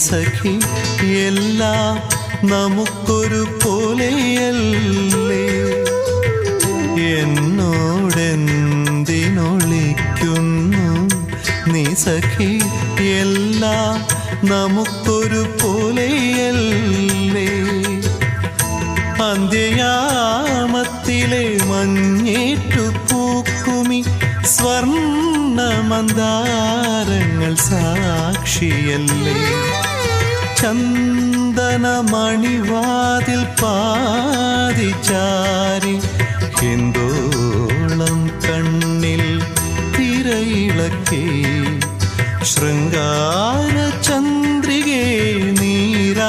സഖി എല്ലാം നമുക്കൊരു പോലെയല്ലേ? എന്നോടെന്തിനൊളിക്കുന്നു നീ സഖി എല്ലാം നമുക്കൊരു പോലെയല്ലേ? അന്ത്യയാമത്തിലെ മഞ്ഞേറ്റു പൂക്കുമി സ്വർണ്ണമന്ദാരങ്ങൾ സാക്ഷിയല്ലേ? ചന്ദനമണിവാതിൽ പാതിചാരി ഹിന്ദോളം കണ്ണിൽ തിരയിളക്കി ശൃംഗാര